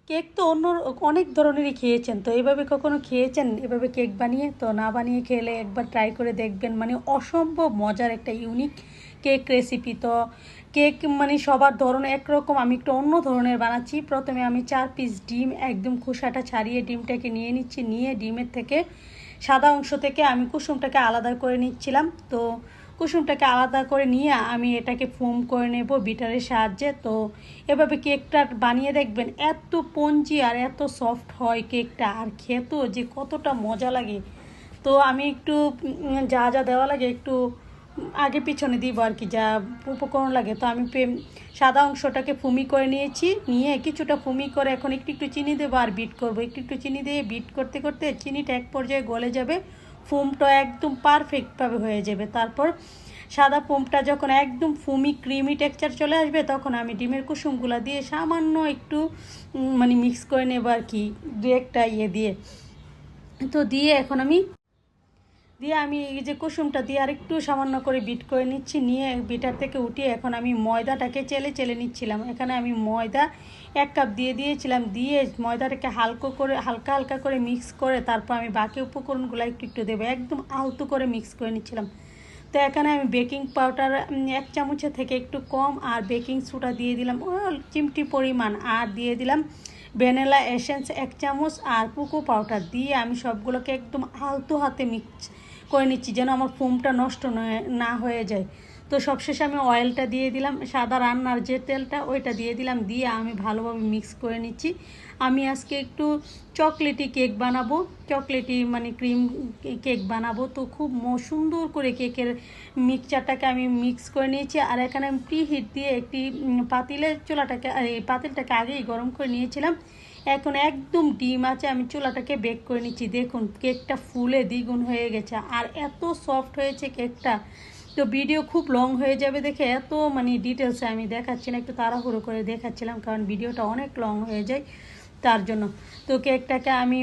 Cake তো অনেক ধরনেরই খেয়েছেন, তো এভাবে কখনো খেয়েছেন এভাবে কেক বানিয়ে? তো না বানিয়ে খেলে একবার ট্রাই করে দেখবেন, মানে অসম্ভব মজার একটা ইউনিক কেক রেসিপি। তো কেক মানে সবার ধরনের একরকম, আমি একটু অন্য ধরনের বানাচ্ছি। প্রথমে আমি 4 পিস ডিম একদম খোসাটা ছাড়িয়ে ডিমটাকে নিয়ে নিচ্ছি, নিয়ে ডিমের থেকে সাদা অংশ থেকে আমি কুসুমটাকে আলাদা করে নিচ্ছিলাম। তো কুসুমটাকে আলাদা করে নিয়ে আমি এটাকে ফোম করে নেব বিটারের সাহায্যে। তো এভাবে কেকটা বানিয়ে দেখবেন, এত স্পঞ্জি আর এত সফট হয় কেকটা, আর খেতেও যে কতটা মজা লাগে। তো আমি একটু যা যা দেওয়া লাগে একটু আগে পিছনে দিব আর কি, যা উপকরণ লাগে। তো আমি সাদা অংশটাকে ফুমি করে নিয়েছি, নিয়ে কিছুটা ফুমি করে এখন একটু একটু চিনি দেবো আর বিট করবো। একটু একটু চিনি দিয়ে বিট করতে করতে চিনিটা এক পর্যায়ে গলে যাবে, ফোমটা একদম পারফেক্টভাবে হয়ে যাবে। তারপর সাদা ফোমটা যখন একদম ফুমি ক্রিমি টেক্সচার চলে আসবে, তখন আমি ডিমের কুসুমগুলো দিয়ে সামান্য একটু মানে মিক্স করে নেব আর কি, দু একটা দিয়ে। তো দিয়ে আমি এই যে কুসুমটা দিয়ে আরেকটু সামান্য করে বিট করে নিচ্ছি, নিয়ে বিটার থেকে উঠিয়ে এখন আমি ময়দাটাকে চেলে চেলে নিচ্ছিলাম। এখানে আমি ময়দা 1 কাপ দিয়ে দিয়েছিলাম, দিয়ে ময়দাটাকে হালকা হালকা করে মিক্স করে তারপর আমি বাকি উপকরণগুলো একটু একটু দেবো, একদম আলতো করে মিক্স করে নিচ্ছিলাম। তো এখানে আমি বেকিং পাউডার 1 চামচের থেকে একটু কম, আর বেকিং সোডা দিয়ে দিলাম চিমটি পরিমাণ, আর দিয়ে দিলাম ভ্যানিলা এসেন্স 1 চামচ, আর কোকো পাউডার দিয়ে আমি সবগুলোকে একদম আলতো হাতে মিক্স করে নিচ্ছি, যেন আমার ফোমটা নষ্ট না হয়ে যায়। তো সবশেষে আমি অয়েলটা দিয়ে দিলাম, সাদা রান্নার যে তেলটা ওইটা দিয়ে দিলাম, দিয়ে আমি ভালোভাবে মিক্স করে নিচ্ছি। আমি আজকে একটু চকলেটি কেক বানাবো, চকলেটি মানে ক্রিম কেক বানাবো। তো খুব সুন্দর করে কেকের মিক্সচারটাকে আমি মিক্স করে নিয়েছি। আর এখানে আমি প্রি হিট দিয়ে একটি পাতিলটাকে আগেই গরম করে নিয়েছিলাম। এখন একদম ডিম আছে, আমি চুলাটাকে বেক করে নিচ্ছি। দেখুন কেকটা ফুলে দ্বিগুণ হয়ে গেছে, আর এত সফট হয়েছে কেকটা। তো ভিডিও খুব লং হয়ে যাবে দেখে এত মানে ডিটেলসে আমি দেখাচ্ছি না, একটু তাড়াহুড়ো করে দেখাচ্ছিলাম কারণ ভিডিওটা অনেক লং হয়ে যায় তার জন্য। তো কেকটাকে আমি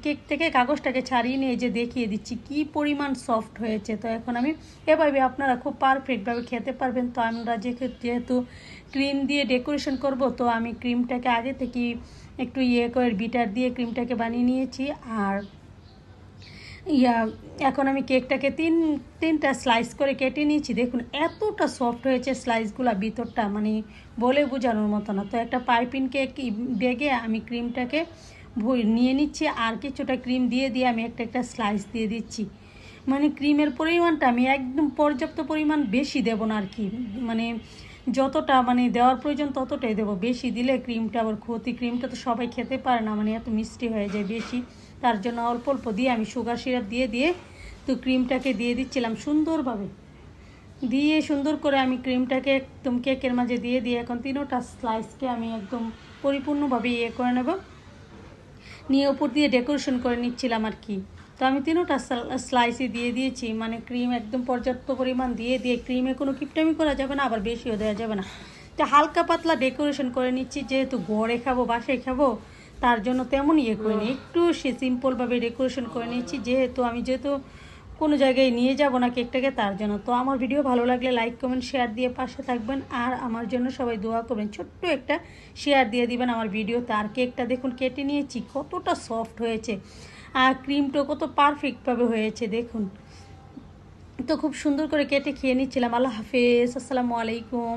কেক থেকে কাগজটাকে ছাড়িয়ে নিয়ে যে দেখিয়ে দিচ্ছি কি পরিমাণ সফট হয়েছে। তো এখন আমি এভাবে আপনারা খুব পারফেক্টভাবে খেতে পারবেন। তো আমরা যেহেতু ক্রিম দিয়ে ডেকোরেশন করব, তো আমি ক্রিমটাকে আগে থেকে একটু করে বিটার দিয়ে ক্রিমটাকে বানিয়ে নিয়েছি। আর ইয়া এখন আমি কেকটাকে তিনটা স্লাইস করে কেটে নিয়েছি। দেখুন এতটা সফট হয়েছে স্লাইসগুলো, ভিতরটা মানে বলে বোঝানোর মতো না। তো একটা পাইপিং কেক ব্যাগে আমি ক্রিমটাকে নিয়ে নিচ্ছি, আর কিছুটা ক্রিম দিয়ে আমি একটা স্লাইস দিয়ে দিচ্ছি। মানে ক্রিমের পরিমাণটা আমি একদম পর্যাপ্ত পরিমাণ বেশি দেব না আর কি, মানে যতটা মানে দেওয়ার প্রয়োজন ততটাই দেবো, বেশি দিলে ক্রিমটা আবার ক্ষতি। ক্রিমটা তো সবাই খেতে পারে না, মানে এত মিষ্টি হয়ে যায় বেশি। তার জন্য অল্প অল্প দিয়ে আমি সুগার সিরাপ দিয়ে তো ক্রিমটাকে দিয়ে দিচ্ছিলাম সুন্দরভাবে। দিয়ে সুন্দর করে আমি ক্রিমটাকে একদম কেকের মাঝে দিয়ে এখন তিনোটা স্লাইসকে আমি একদম পরিপূর্ণভাবে করে নেব, নিয়ে ওপর দিয়ে ডেকোরেশন করে নিচ্ছিলাম আর কি। তো আমি তিনোটা স্লাইসই দিয়ে দিয়েছি, মানে ক্রিম একদম পর্যাপ্ত পরিমাণ দিয়ে ক্রিমে কোনো কিপটামি করা যাবে না, আবার বেশিও দেওয়া যাবে না। তো হালকা পাতলা ডেকোরেশন করে নিচ্ছি, যেহেতু ঘরে খাবো বাসায় খাবো তার জন্য তেমন করে নিই, একটু সিম্পলভাবে ডেকোরেশন করে নিচ্ছি, যেহেতু কোনো জায়গায় নিয়ে যাব না কেকটাকে তার জন্য। তো আমার ভিডিও ভালো লাগলে লাইক কমেন্ট শেয়ার দিয়ে পাশে থাকবেন, আর আমার জন্য সবাই দোয়া করবেন, ছোট্ট একটা শেয়ার দিয়ে দিবেন আমার ভিডিওতে। আর কেকটা দেখুন কেটে নিয়েছি, কতটা সফট হয়েছে, আর ক্রিমটা কত পারফেক্টভাবে হয়েছে দেখুন। তো খুব সুন্দর করে কেটে খেয়ে নিচ্ছিলাম। আল্লাহ হাফেজ, আসসালামু আলাইকুম।